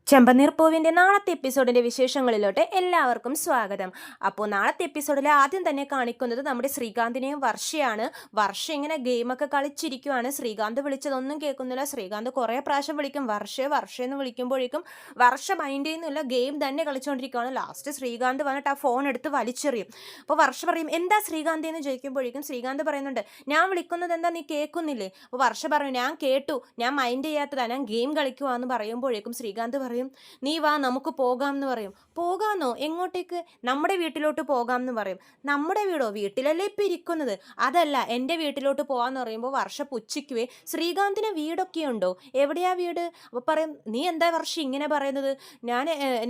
ചെമ്പനീർ പൂവിൻ്റെ നാളത്തെ എപ്പിസോഡിൻ്റെ വിശേഷങ്ങളിലോട്ട് എല്ലാവർക്കും സ്വാഗതം. അപ്പോൾ നാളത്തെ എപ്പിസോഡിൽ ആദ്യം തന്നെ കാണിക്കുന്നത് നമ്മുടെ ശ്രീകാന്തിനെയും വർഷയാണ്. വർഷ ഇങ്ങനെ ഗെയിമൊക്കെ കളിച്ചിരിക്കുവാണ്. ശ്രീകാന്ത് വിളിച്ചതൊന്നും കേൾക്കുന്നില്ല. ശ്രീകാന്ത് കുറേ പ്രാവശ്യം വിളിക്കും, വർഷയെന്ന് വിളിക്കുമ്പോഴേക്കും വർഷ മൈൻഡ് ചെയ്യുന്നില്ല, ഗെയിം തന്നെ കളിച്ചുകൊണ്ടിരിക്കുകയാണ്. ലാസ്റ്റ് ശ്രീകാന്ത് വന്നിട്ട് ആ ഫോൺ എടുത്ത് വലിച്ചെറിയും. അപ്പോൾ വർഷ പറയും, എന്താ ശ്രീകാന്ത് എന്ന് ചോദിക്കുമ്പോഴേക്കും ശ്രീകാന്ത് പറയുന്നുണ്ട്, ഞാൻ വിളിക്കുന്നത് എന്താ നീ കേൾക്കുന്നില്ലേ? അപ്പോൾ വർഷ പറയും, ഞാൻ കേട്ടു, ഞാൻ മൈൻഡ് ചെയ്യാത്തതാണ്, ഞാൻ ഗെയിം കളിക്കുവാന്ന് പറയുമ്പോഴേക്കും ശ്രീകാന്ത് പറയും, നീ വാ നമുക്ക് പോകാം എന്ന് പറയും. പോകാമെന്നോ? എങ്ങോട്ടേക്ക്? നമ്മുടെ വീട്ടിലോട്ട് പോകാം എന്ന് പറയും. നമ്മുടെ വീടോ? വീട്ടിലല്ലേ ഇപ്പം ഇരിക്കുന്നത്. അതല്ല, എൻ്റെ വീട്ടിലോട്ട് പോകാമെന്ന് പറയുമ്പോൾ വർഷ പുച്ഛിക്കുവേ, ശ്രീകാന്തിന് വീടൊക്കെ ഉണ്ടോ? എവിടെയാ വീട്? അപ്പോൾ പറയും, നീ എന്താ വർഷ ഇങ്ങനെ പറയുന്നത്?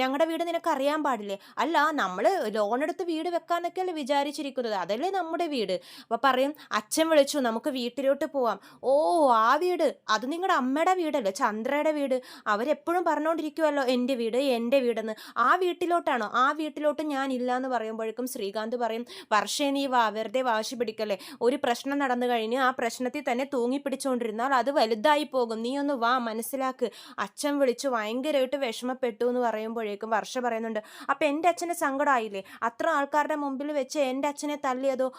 ഞങ്ങളുടെ വീട് നിനക്ക് അറിയാൻ പാടില്ലേ? അല്ല, നമ്മൾ ലോൺ എടുത്ത് വീട് വെക്കാന്നൊക്കെയല്ലേ വിചാരിച്ചിരിക്കുന്നത്, അതല്ലേ നമ്മുടെ വീട്. അപ്പോൾ പറയും, അച്ഛൻ വിളിച്ചു, നമുക്ക് വീട്ടിലോട്ട് പോവാം. ഓ, ആ വീട്, അത് നിങ്ങളുടെ അമ്മയുടെ വീടല്ലേ, ചന്ദ്രയുടെ വീട്. അവരെപ്പോഴും പറഞ്ഞുകൊണ്ടിരിക്കുമല്ലോ എൻ്റെ വീടെന്ന്. ആ വീട്ടിലോട്ടാണോ? ആ വീട്ടിലോട്ട് ഞാൻ ഇല്ല എന്ന് പറയുമ്പോഴേക്കും ശ്രീകാന്ത് പറയും, വർഷേ നീ വാ, വെറുതെ വാശി പിടിക്കല്ലേ. ഒരു പ്രശ്നം നടന്നു കഴിഞ്ഞ് ആ പ്രശ്നത്തിൽ തന്നെ തൂങ്ങിപ്പിടിച്ചുകൊണ്ടിരുന്നാൽ അത് വലുതായി പോകും. നീ ഒന്ന് വാ, മനസ്സിലാക്ക്. അച്ഛൻ വിളിച്ചു, ഭയങ്കരമായിട്ട് വിഷമപ്പെട്ടു എന്ന് പറയുമ്പോഴേക്കും വർഷ പറയുന്നുണ്ട്, അപ്പം എൻ്റെ അച്ഛന് സങ്കടമായില്ലേ? അത്ര ആൾക്കാരുടെ മുമ്പിൽ വെച്ച് എൻ്റെ അച്ഛനെ തല്ലിയതോ?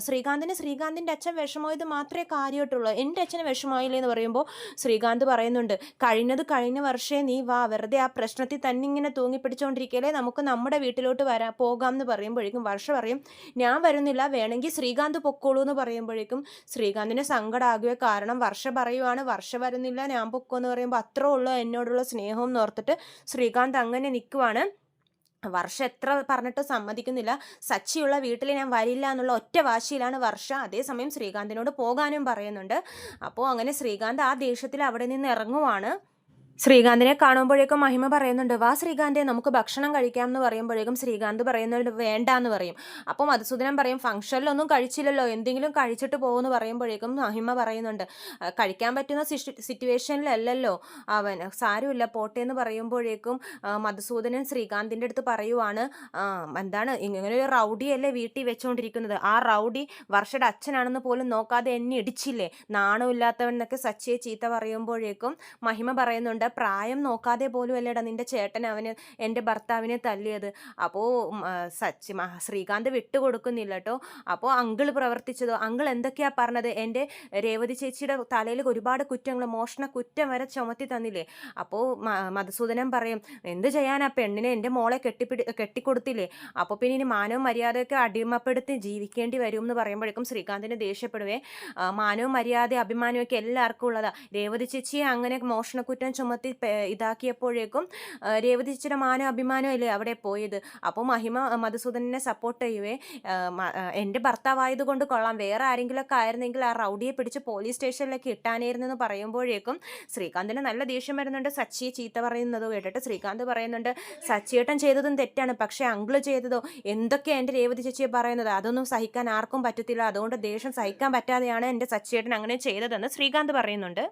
ശ്രീകാന്തിൻ്റെ അച്ഛൻ വിഷമമായത് മാത്രമേ കാര്യമായിട്ടുള്ളൂ, എൻ്റെ അച്ഛന് വിഷമമായില്ലേ എന്ന് പറയുമ്പോൾ ശ്രീകാന്ത് പറയുന്നുണ്ട്, കഴിഞ്ഞ വർഷേ നീ വാ, വെറുതെ ആ പ്രശ്നത്തിൽ തന്നെ ഇങ്ങനെ തൂങ്ങിപ്പിടിച്ചുകൊണ്ടിരിക്കല്ലേ, നമുക്ക് നമ്മുടെ വീട്ടിലോട്ട് പോകാം എന്ന് പറയുമ്പോഴേക്കും വർഷ പറയും, ഞാൻ വരുന്നില്ല, വേണമെങ്കിൽ ശ്രീകാന്ത് പൊക്കോളൂ എന്ന് പറയുമ്പോഴേക്കും ശ്രീകാന്തിന് സങ്കടമാകുക. കാരണം വർഷ പറയുവാണ്, വർഷ വരുന്നില്ല, ഞാൻ പൊക്കോ എന്ന് പറയുമ്പോൾ അത്രേ ഉള്ളൂ എന്നോടുള്ള സ്നേഹം എന്ന് ഓർത്തിട്ട് ശ്രീകാന്ത് അങ്ങനെ നിൽക്കുവാണ്. വർഷ എത്ര പറഞ്ഞിട്ട് സമ്മതിക്കുന്നില്ല. സച്ചിയുള്ള വീട്ടിൽ ഞാൻ വരില്ല എന്നുള്ള ഒറ്റ വാശിയിലാണ് വർഷ. അതേസമയം ശ്രീകാന്തിനോട് പോകാനും പറയുന്നുണ്ട്. അപ്പോൾ അങ്ങനെ ശ്രീകാന്ത് ആ ദേഷ്യത്തിൽ അവിടെ നിന്ന് ഇറങ്ങുവാണ്. ശ്രീകാന്തിനെ കാണുമ്പോഴേക്കും മഹിമ പറയുന്നുണ്ട്, വാ ശ്രീകാന്തെ, നമുക്ക് ഭക്ഷണം കഴിക്കാം എന്ന് പറയുമ്പോഴേക്കും ശ്രീകാന്ത് പറയുന്നുണ്ട്, വേണ്ട എന്ന് പറയും. അപ്പോൾ മധുസൂദനൻ പറയും, ഫംഗ്ഷനിലൊന്നും കഴിച്ചില്ലല്ലോ, എന്തെങ്കിലും കഴിച്ചിട്ട് പോകുമെന്ന് പറയുമ്പോഴേക്കും മഹിമ പറയുന്നുണ്ട്, കഴിക്കാൻ പറ്റുന്ന സിറ്റുവേഷനിലല്ലല്ലോ അവൻ, സാരമില്ല പോട്ടെ എന്ന് പറയുമ്പോഴേക്കും മധുസൂദനൻ ശ്രീകാന്തിൻ്റെ അടുത്ത് പറയുവാണ്, എന്താണ് ഇങ്ങനെ ഒരു റൗഡിയല്ലേ വീട്ടിൽ വെച്ചുകൊണ്ടിരിക്കുന്നത്, ആ റൗഡി വർഷയുടെ അച്ഛനാണെന്ന് പോലും നോക്കാതെ എന്നെ ഇടിച്ചില്ലേ, നാണമില്ലാത്തവൻ എന്നൊക്കെ സച്ചിയെ ചീത്ത പറയുമ്പോഴേക്കും മഹിമ പറയുന്നുണ്ട്, പ്രായം നോക്കാതെ പോലും അല്ലേടാ നിന്റെ ചേട്ടൻ എൻ്റെ ഭർത്താവിനെ തല്ലിയത്. അപ്പോൾ ശ്രീകാന്ത് വിട്ടുകൊടുക്കുന്നില്ല കേട്ടോ. അപ്പോൾ അങ്കിൾ പ്രവർത്തിച്ചതോ? അങ്കിൾ എന്തൊക്കെയാ പറഞ്ഞത്? എൻ്റെ രേവതി ചേച്ചിയുടെ തലയിൽ ഒരുപാട് കുറ്റങ്ങൾ, മോഷണ കുറ്റം വരെ ചുമത്തി തന്നില്ലേ. അപ്പോൾ മധുസൂദനൻ പറയും, എന്ത് ചെയ്യാനാ, പെണ്ണിനെ എൻ്റെ മോളെ കെട്ടിക്കൊടുത്തില്ലേ, അപ്പോൾ പിന്നെ ഇനി മാനവും മര്യാദയൊക്കെ അടിമപ്പെടുത്തി ജീവിക്കേണ്ടി വരും എന്ന് പറയുമ്പോഴേക്കും ശ്രീകാന്തിന് ദേഷ്യപ്പെടുവേ. മാനവും മര്യാദ അഭിമാനമൊക്കെ എല്ലാവർക്കും ഉള്ളതാ, രേവതി ചേച്ചിയെ അങ്ങനെ മോഷണക്കുറ്റം ചുമത്തി ഇതാക്കിയപ്പോഴേക്കും രേവതി ചേച്ചിയുടെ മാനോ അഭിമാനോ അല്ലേ അവിടെ പോയത്. അപ്പോൾ മഹിമ മധുസൂദനെ സപ്പോർട്ട് ചെയ്യുവേ, എൻ്റെ ഭർത്താവായതുകൊണ്ട് കൊള്ളാം, വേറെ ആരെങ്കിലുമൊക്കെ ആയിരുന്നെങ്കിൽ ആ റൗഡിയെ പിടിച്ച് പോലീസ് സ്റ്റേഷനിലേക്ക് ഇട്ടാനായിരുന്നു എന്ന് പറയുമ്പോഴേക്കും ശ്രീകാന്തിന് നല്ല ദേഷ്യം വരുന്നുണ്ട്. സച്ചിയെ ചീത്ത പറയുന്നത് കേട്ടിട്ട് ശ്രീകാന്ത് പറയുന്നുണ്ട്, സച്ചിയേട്ടൻ ചെയ്തതും തെറ്റാണ്, പക്ഷേ അങ്കിള് ചെയ്തതോ? എന്തൊക്കെയാണ് എൻ്റെ രേവതി ചേച്ചിയെ പറയുന്നത്, അതൊന്നും സഹിക്കാൻ ആർക്കും പറ്റത്തില്ല, അതുകൊണ്ട് ദേഷ്യം സഹിക്കാൻ പറ്റാതെയാണ് എൻ്റെ സച്ചിയേട്ടൻ അങ്ങനെ ചെയ്തതെന്ന് ശ്രീകാന്ത് പറയുന്നുണ്ട്.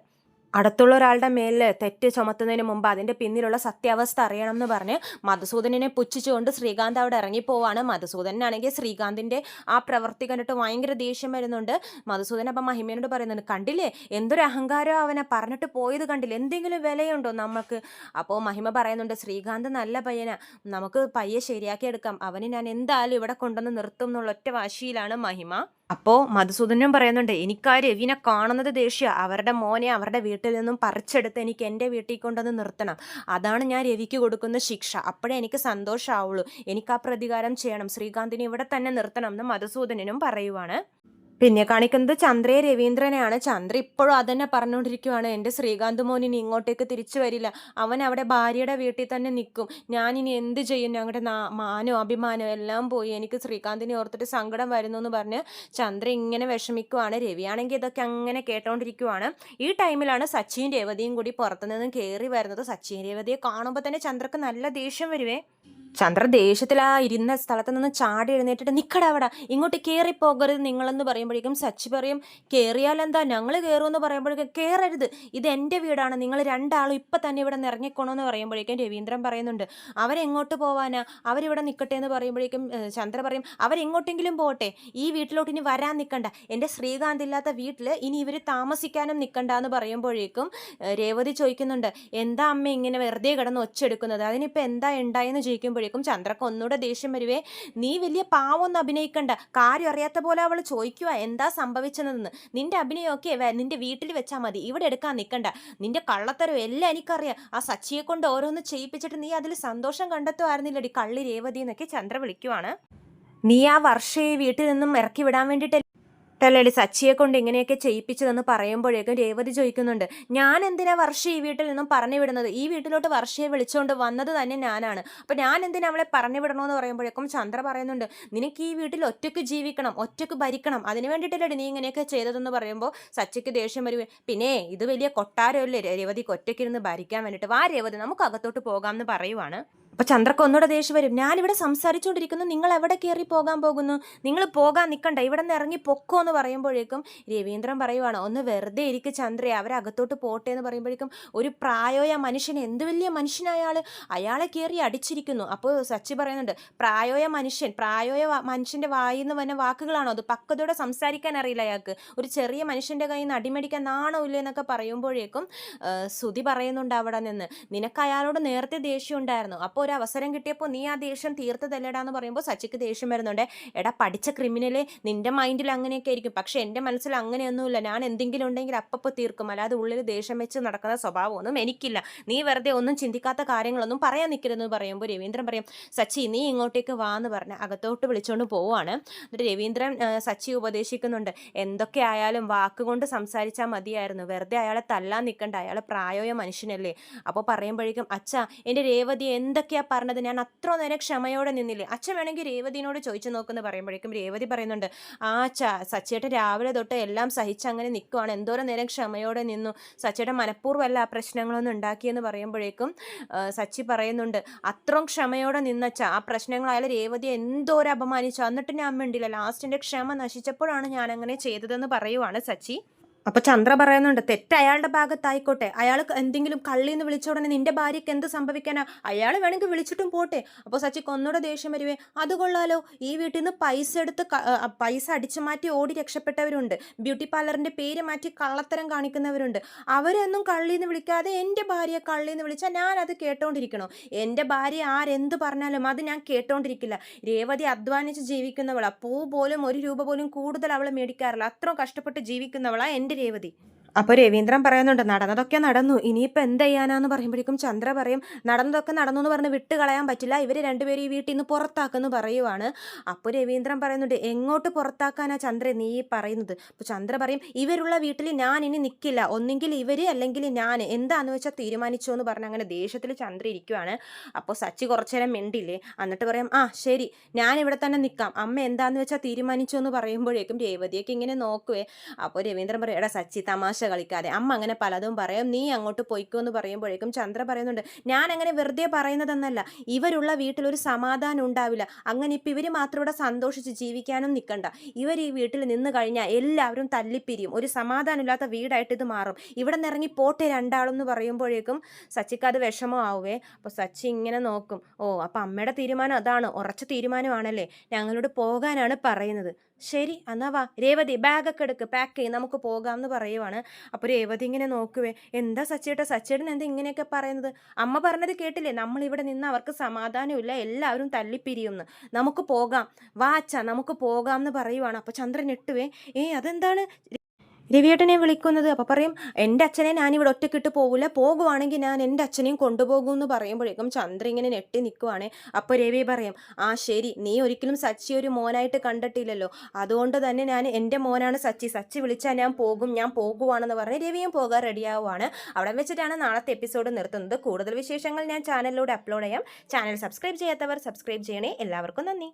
അടുത്തുള്ള ഒരാളുടെ മേലിൽ തെറ്റ് ചുമത്തുന്നതിന് മുമ്പ് അതിൻ്റെ പിന്നിലുള്ള സത്യാവസ്ഥ അറിയണം എന്ന് പറഞ്ഞ് മധുസൂദനെ പുച്ഛിച്ചുകൊണ്ട് ശ്രീകാന്ത് അവിടെ ഇറങ്ങിപ്പോവാണ്. മധുസൂദനാണെങ്കിൽ ശ്രീകാന്തിൻ്റെ ആ പ്രവൃത്തി കണ്ടിട്ട് ഭയങ്കര ദേഷ്യം വരുന്നുണ്ട്. മധുസൂദൻ അപ്പം മഹിമയോട് പറയുന്നുണ്ട്, കണ്ടില്ലേ എന്തൊരു അഹങ്കാരം അവനെ, പറഞ്ഞിട്ട് പോയത് കണ്ടില്ലേ, എന്തെങ്കിലും വിലയുണ്ടോ നമുക്ക്? അപ്പോൾ മഹിമ പറയുന്നുണ്ട്, ശ്രീകാന്ത് നല്ല പയ്യനാ, നമുക്ക് പയ്യെ ശരിയാക്കി എടുക്കാം, അവന് ഞാൻ എന്തായാലും ഇവിടെ കൊണ്ടുവന്ന് നിർത്തും എന്നുള്ള ഒറ്റ വാശിയിലാണ് മഹിമ. അപ്പോൾ മധുസൂദനും പറയുന്നുണ്ട്, എനിക്കാ രവിനെ കാണുന്നത് ദേഷ്യ, അവരുടെ മോനെ അവരുടെ വീട്ടിൽ നിന്നും പറിച്ചെടുത്ത് എനിക്ക് എൻ്റെ വീട്ടിൽ കൊണ്ടുവന്ന് നിർത്തണം, അതാണ് ഞാൻ രവിക്ക് കൊടുക്കുന്ന ശിക്ഷ, അപ്പോഴേ എനിക്ക് സന്തോഷമാവുള്ളൂ, എനിക്ക് ആ പ്രതികാരം ചെയ്യണം, ശ്രീകാന്തിനെ ഇവിടെ തന്നെ നിർത്തണം എന്ന് മധുസൂദനും പറയുവാണ്. പിന്നെ കാണിക്കുന്നത് ചന്ദ്രയെ രവീന്ദ്രനെയാണ്. ചന്ദ്ര ഇപ്പോഴും അതന്നെ പറഞ്ഞുകൊണ്ടിരിക്കുവാണ്, എൻ്റെ ശ്രീകാന്ത് മോനിനി ഇങ്ങോട്ടേക്ക് തിരിച്ചു വരില്ല, അവൻ അവിടെ ഭാര്യയുടെ വീട്ടിൽ തന്നെ നിൽക്കും, ഞാനിനി എന്ത് ചെയ്യും, ഞങ്ങളുടെ മാനോ അഭിമാനോ എല്ലാം പോയി, എനിക്ക് ശ്രീകാന്തിനെ ഓർത്തിട്ട് സങ്കടം വരുന്നു എന്ന് പറഞ്ഞ് ചന്ദ്ര ഇങ്ങനെ വിഷമിക്കുവാണ്. രവിയാണെങ്കിൽ ഇതൊക്കെ അങ്ങനെ കേട്ടോണ്ടിരിക്കുവാണ്. ഈ ടൈമിലാണ് സച്ചിയും രേവതിയും കൂടി പുറത്തുനിന്ന് കയറി വരുന്നത്. സച്ചിയും രേവതിയെ കാണുമ്പോൾ തന്നെ ചന്ദ്രക്ക് നല്ല ദേഷ്യം വരുവേ. ചന്ദ്ര ദേഷ്യത്തിൽ ആ ഇരുന്ന സ്ഥലത്ത് നിന്ന് ചാടി എഴുന്നേറ്റിട്ട് നിക്കടാ അവിടെ, ഇങ്ങോട്ട് കയറിപ്പോകരുത് നിങ്ങളെന്ന് പറയുമ്പോഴേക്കും സച്ചി പറയും കയറിയാലെന്താ, ഞങ്ങൾ കയറുമെന്ന് പറയുമ്പോഴേക്കും കയറരുത്, ഇത് എൻ്റെ വീടാണ്, നിങ്ങൾ രണ്ടാളും ഇപ്പം തന്നെ ഇവിടെ നിന്ന് ഇറങ്ങിക്കോണമെന്ന് പറയുമ്പോഴേക്കും രവീന്ദ്രൻ പറയുന്നുണ്ട് അവരെങ്ങോട്ട് പോവാനാ, അവരിവിടെ നിൽക്കട്ടെ എന്ന് പറയുമ്പോഴേക്കും ചന്ദ്ര പറയും അവരെങ്ങോട്ടെങ്കിലും പോട്ടെ, ഈ വീട്ടിലോട്ട് ഇനി വരാൻ നിൽക്കണ്ട, എൻ്റെ ശ്രീകാന്ത് ഇല്ലാത്ത വീട്ടിൽ ഇനി ഇവർ താമസിക്കാനും നിൽക്കണ്ട എന്ന് പറയുമ്പോഴേക്കും രേവതി ചോദിക്കുന്നുണ്ട് എന്താ അമ്മ ഇങ്ങനെ വെറുതെ കിടന്ന് ഒച്ചെടുക്കുന്നത്, അതിനിപ്പോൾ എന്താ ഉണ്ടായെന്ന് ചോദിക്കുമ്പോഴേക്കും ചന്ദ്രക്ക് ഒന്നുകൂടെ ദേഷ്യം വരുവേ, നീ വലിയ പാവൊന്നും അഭിനയിക്കണ്ട, കാര്യം അറിയാത്ത പോലെ അവൾ ചോദിക്കുക എന്താ സംഭവിച്ചതെന്ന്, നിന്റെ അഭിനയമൊക്കെ നിന്റെ വീട്ടിൽ വെച്ചാൽ മതി, ഇവിടെ എടുക്കാൻ നിൽക്കണ്ട, നിന്റെ കള്ളത്തരം എല്ലാം എനിക്കറിയാം, ആ സച്ചിയെ കൊണ്ട് ഓരോന്ന് ചെയ്യിപ്പിച്ചിട്ട് നീ അതിൽ സന്തോഷം കണ്ടെത്തുമായിരുന്നില്ലടി കള്ളി രേവതി എന്നൊക്കെ ചന്ദ്ര വിളിക്കുവാണ്. നീ ആ വർഷയെ വീട്ടിൽ നിന്നും ഇറക്കി വിടാൻ വേണ്ടിയിട്ട് ട്ടല്ലേടി സച്ചിയെ കൊണ്ട് ഇങ്ങനെയൊക്കെ ചെയ്യിപ്പിച്ചതെന്ന് പറയുമ്പോഴേക്കും രേവതി ചോദിക്കുന്നുണ്ട് ഞാൻ എന്തിനാ വർഷ ഈ വീട്ടിൽ നിന്നും പറഞ്ഞു വിടുന്നത്, ഈ വീട്ടിലോട്ട് വർഷയെ വിളിച്ചുകൊണ്ട് വന്നത് തന്നെ ഞാനാണ്, അപ്പം ഞാൻ എന്തിനാ അവളെ പറഞ്ഞു വിടണമെന്ന് പറയുമ്പോഴേക്കും ചന്ദ്ര പറയുന്നുണ്ട് നിനക്ക് ഈ വീട്ടിൽ ഒറ്റയ്ക്ക് ജീവിക്കണം, ഒറ്റയ്ക്ക് ഭരിക്കണം, അതിന് വേണ്ടിയിട്ടല്ലേ നീ ഇങ്ങനെയൊക്കെ ചെയ്തതെന്ന് പറയുമ്പോൾ സച്ചിക്ക് ദേഷ്യം വരുവേ, പിന്നെ ഇത് വലിയ കൊട്ടാരമല്ലേ രേവതിക്ക് ഒറ്റയ്ക്കിരുന്ന് ഭരിക്കാൻ വേണ്ടിയിട്ട്, വാ രേവതി നമുക്ക് അകത്തോട്ട് പോകാം എന്ന് പറയുവാണ്. അപ്പോൾ ചന്ദ്രക്ക് ഒന്നുകൂടെ ദേഷ്യം വരും, ഞാനിവിടെ സംസാരിച്ചുകൊണ്ടിരിക്കുന്നു, നിങ്ങൾ എവിടെ കയറി പോകാൻ പോകുന്നു, നിങ്ങൾ പോകാൻ നിൽക്കണ്ട, ഇവിടെ നിന്ന് ഇറങ്ങി പൊക്കോ എന്ന് പറയുമ്പോഴേക്കും രവീന്ദ്രൻ പറയുവാണ് ഒന്ന് വെറുതെ ഇരിക്കും ചന്ദ്രയെ, അവരകത്തോട്ട് പോട്ടെ എന്ന് പറയുമ്പോഴേക്കും ഒരു പ്രായമായ മനുഷ്യൻ, എന്ത് വലിയ മനുഷ്യനായ അയാളെ കയറി അടിച്ചിരിക്കുന്നു. അപ്പോൾ സച്ചി പറയുന്നുണ്ട് പ്രായമായ മനുഷ്യൻ്റെ വായിൽ നിന്ന് വന്ന വാക്കുകളാണോ അത്, പക്വതയോടെ സംസാരിക്കാൻ അറിയില്ല അയാൾക്ക്, ഒരു ചെറിയ മനുഷ്യൻ്റെ കയ്യിൽ നിന്ന് അടിമേടിക്കാൻ നാണമില്ല എന്നൊക്കെ പറയുമ്പോഴേക്കും സുധി പറയുന്നുണ്ട് അവിടെ നിന്ന് നിനക്ക് അയാളോട് നേരത്തെ ദേഷ്യം ഉണ്ടായിരുന്നു, അപ്പോൾ ഒരു അവസരം കിട്ടിയപ്പോൾ നീ ആ ദേഷ്യം തീർത്തതല്ലടാന്ന് പറയുമ്പോൾ സച്ചിക്ക് ദേഷ്യം വരുന്നുണ്ട്. എടാ പഠിച്ച ക്രിമിനല്, നിന്റെ മൈൻഡിൽ അങ്ങനെയൊക്കെ ആയിരിക്കും, പക്ഷെ എൻ്റെ മനസ്സിൽ അങ്ങനെയൊന്നുമില്ല, ഞാൻ എന്തെങ്കിലും ഉണ്ടെങ്കിൽ അപ്പപ്പോൾ തീർക്കും, അല്ലാതെ ഉള്ളിൽ ദേഷ്യം വെച്ച് നടക്കുന്ന സ്വഭാവമൊന്നും എനിക്കില്ല, നീ വെറുതെ ഒന്നും ചിന്തിക്കാത്ത കാര്യങ്ങളൊന്നും പറയാൻ നിൽക്കരുതെന്ന് പറയുമ്പോൾ രവീന്ദ്രൻ പറയും സച്ചി നീ ഇങ്ങോട്ടേക്ക് വാ എന്ന് പറഞ്ഞ് അകത്തോട്ട് വിളിച്ചുകൊണ്ട് പോവാണ്. എന്നിട്ട് രവീന്ദ്രൻ സച്ചി ഉപദേശിക്കുന്നുണ്ട് എന്തൊക്കെ ആയാലും വാക്കുകൊണ്ട് സംസാരിച്ചാൽ മതിയായിരുന്നു, വെറുതെ അയാളെ തല്ലാൻ നിൽക്കണ്ട, അയാൾ പ്രായമായ മനുഷ്യനല്ലേ. അപ്പോൾ പറയുമ്പോഴേക്കും അച്ഛാ എൻ്റെ രേവതി എന്തൊക്കെയാ പറഞ്ഞത്, ഞാൻ അത്ര നേരം ക്ഷമയോടെ നിന്നില്ലേ, അച്ഛൻ വേണമെങ്കിൽ രേവതിനോട് ചോദിച്ചു നോക്കുമെന്ന് പറയുമ്പോഴേക്കും രേവതി പറയുന്നുണ്ട് ആ സച്ചിയേട്ടൻ രാവിലെ തൊട്ട് എല്ലാം സഹിച്ച് അങ്ങനെ നിൽക്കുവാണ്, എന്തോരം നേരം ക്ഷമയോടെ നിന്നു, സച്ചിയുടെ മനഃപൂർവ്വമല്ല ആ പ്രശ്നങ്ങളൊന്നും ഉണ്ടാക്കിയെന്ന് പറയുമ്പോഴേക്കും സച്ചി പറയുന്നുണ്ട് അത്രയും ക്ഷമയോടെ നിന്നച്ച ആ പ്രശ്നങ്ങളായാൽ രേവതിയെ എന്തോരം അപമാനിച്ചു, എന്നിട്ട് ഞാൻ മിണ്ടില്ല, ലാസ്റ്റിൻ്റെ ക്ഷമ നശിച്ചപ്പോഴാണ് ഞാൻ അങ്ങനെ ചെയ്തതെന്ന് പറയുവാണ് സച്ചി. അപ്പോൾ ചന്ദ്ര പറയുന്നുണ്ട് തെറ്റ് അയാളുടെ ഭാഗത്തായിക്കോട്ടെ, അയാൾ എന്തെങ്കിലും കള്ളിന്ന് വിളിച്ച ഉടനെ നിന്റെ ഭാര്യയ്ക്ക് എന്ത് സംഭവിക്കാനാ, അയാൾ വേണമെങ്കിൽ വിളിച്ചിട്ടും പോട്ടെ. അപ്പോൾ സച്ചിക്ക് ഒന്നുകൂടെ ദേഷ്യം വരുവേ, അത് കൊള്ളാലോ, ഈ വീട്ടിൽ നിന്ന് പൈസ അടിച്ചു മാറ്റി ഓടി രക്ഷപ്പെട്ടവരുണ്ട്, ബ്യൂട്ടി പാർലറിൻ്റെ പേര് മാറ്റി കള്ളത്തരം കാണിക്കുന്നവരുണ്ട്, അവരൊന്നും കള്ളിന്ന് വിളിക്കാതെ എൻ്റെ ഭാര്യയെ കള്ളിന്ന് വിളിച്ചാൽ ഞാൻ അത് കേട്ടോണ്ടിരിക്കണോ, എൻ്റെ ഭാര്യ ആരെന്ത് പറഞ്ഞാലും അത് ഞാൻ കേട്ടോണ്ടിരിക്കില്ല, രേവതി അധ്വാനിച്ച് ജീവിക്കുന്നവളാ, പൂ പോലും 1 രൂപ പോലും കൂടുതൽ അവൾ മേടിക്കാറില്ല, അത്രയും കഷ്ടപ്പെട്ട് ജീവിക്കുന്നവളാ എൻ്റെ രേവതി. അപ്പോൾ രവീന്ദ്രൻ പറയുന്നുണ്ട് നടന്നതൊക്കെ നടന്നു, ഇനിയിപ്പോൾ എന്ത് ചെയ്യാനാന്ന് പറയുമ്പോഴേക്കും ചന്ദ്ര പറയും നടന്നതൊക്കെ നടന്നു എന്ന് പറഞ്ഞ് വിട്ട് കളയാൻ പറ്റില്ല, ഇവർ രണ്ടുപേരും ഈ വീട്ടിൽ നിന്ന് പുറത്താക്കുമെന്ന് പറയുവാണ്. അപ്പോൾ രവീന്ദ്രൻ പറയുന്നുണ്ട് എങ്ങോട്ട് പുറത്താക്കാനാ ചന്ദ്ര നീ പറയുന്നത്. അപ്പോൾ ചന്ദ്ര പറയും ഇവരുള്ള വീട്ടിൽ ഞാൻ ഇനി നിൽക്കില്ല, ഒന്നെങ്കിൽ ഇവർ അല്ലെങ്കിൽ ഞാൻ, എന്താണെന്ന് വെച്ചാൽ തീരുമാനിച്ചോ എന്ന് പറഞ്ഞ് അങ്ങനെ ദേഷ്യത്തിൽ ചന്ദ്ര ഇരിക്കുവാണ്. അപ്പോൾ സച്ചി കുറച്ചു നേരം മിണ്ടില്ലേ, എന്നിട്ട് പറയും ആ ശരി ഞാൻ ഇവിടെ തന്നെ നിൽക്കാം, അമ്മ എന്താണെന്ന് വെച്ചാൽ തീരുമാനിച്ചോ എന്ന് പറയുമ്പോഴേക്കും രേവതിയൊക്കെ ഇങ്ങനെ നോക്കുവേ. അപ്പോൾ രവീന്ദ്രൻ പറയും എടാ സച്ചി തമാശ കളിക്കാതെ, അമ്മ അങ്ങനെ പലതും പറയും, നീ അങ്ങോട്ട് പോയിക്കോ എന്ന് പറയുമ്പോഴേക്കും ചന്ദ്ര പറയുന്നുണ്ട് ഞാൻ അങ്ങനെ വെറുതെ പറയുന്നതെന്നല്ല, ഇവരുള്ള വീട്ടിൽ ഒരു സമാധാനം ഉണ്ടാവില്ല, അങ്ങനെ ഇപ്പം ഇവർ മാത്രം ഇവിടെ സന്തോഷിച്ച് ജീവിക്കാനും നിൽക്കണ്ട, ഇവർ ഈ വീട്ടിൽ നിന്ന് കഴിഞ്ഞാൽ എല്ലാവരും തല്ലിപ്പിരിയും, ഒരു സമാധാനമില്ലാത്ത വീടായിട്ട് ഇത് മാറും, ഇവിടെ നിന്ന് ഇറങ്ങി പോട്ടെ രണ്ടാളും എന്ന് പറയുമ്പോഴേക്കും സച്ചിക്ക് അത് വിഷമമാവേ. അപ്പോൾ സച്ചി ഇങ്ങനെ നോക്കും, ഓ അപ്പം അമ്മയുടെ തീരുമാനം അതാണ്, ഉറച്ച തീരുമാനമാണല്ലേ, ഞങ്ങളോട് പോകാനാണ് പറയുന്നത്, ശരി എന്നാ വാ രേവതി ബാഗൊക്കെ എടുക്ക്, പാക്ക് ചെയ്യും, നമുക്ക് പോകാം എന്ന് പറയുവാണ്. അപ്പോൾ രേവതി ഇങ്ങനെ നോക്കുവേ, എന്താ സച്ചിയേട്ടൻ എന്താ ഇങ്ങനെയൊക്കെ പറയുന്നത്, അമ്മ പറഞ്ഞത് കേട്ടില്ലേ, നമ്മളിവിടെ നിന്ന് അവർക്ക് സമാധാനമില്ല, എല്ലാവരും തല്ലിപ്പിരിയുമെന്ന്, നമുക്ക് പോകാം, വാ അച്ഛാ നമുക്ക് പോകാം എന്ന് പറയുവാണ്. അപ്പോൾ ചന്ദ്രൻ ഞെട്ടുവേ, അതെന്താണ് രവിയേട്ടനെ വിളിക്കുന്നത്. അപ്പോൾ പറയും എൻ്റെ അച്ഛനെ ഞാനിവിടെ ഒറ്റക്കിട്ട് പോകില്ല, പോകുവാണെങ്കിൽ ഞാൻ എൻ്റെ അച്ഛനെയും കൊണ്ടുപോകും എന്ന് പറയുമ്പോഴേക്കും ചന്ദ്ര ഇങ്ങനെ നെട്ടി നിൽക്കുവാണ്. അപ്പോൾ രവി പറയും ആ ശരി, നീ ഒരിക്കലും സച്ചി ഒരു മോനായിട്ട് കണ്ടിട്ടില്ലല്ലോ, അതുകൊണ്ട് തന്നെ ഞാൻ എൻ്റെ മോനാണ് സച്ചി വിളിച്ചാൽ ഞാൻ പോകുവാണെന്ന് പറഞ്ഞ് രവിയും പോകാൻ റെഡിയാവുകയാണ്. അവിടെ വെച്ചിട്ടാണ് നാളത്തെ എപ്പിസോഡ് നിർത്തുന്നത്. കൂടുതൽ വിശേഷങ്ങൾ ഞാൻ ചാനലിലൂടെ അപ്ലോഡ് ചെയ്യാം. ചാനൽ സബ്സ്ക്രൈബ് ചെയ്യാത്തവർ സബ്സ്ക്രൈബ് ചെയ്യണേ. എല്ലാവർക്കും നന്ദി.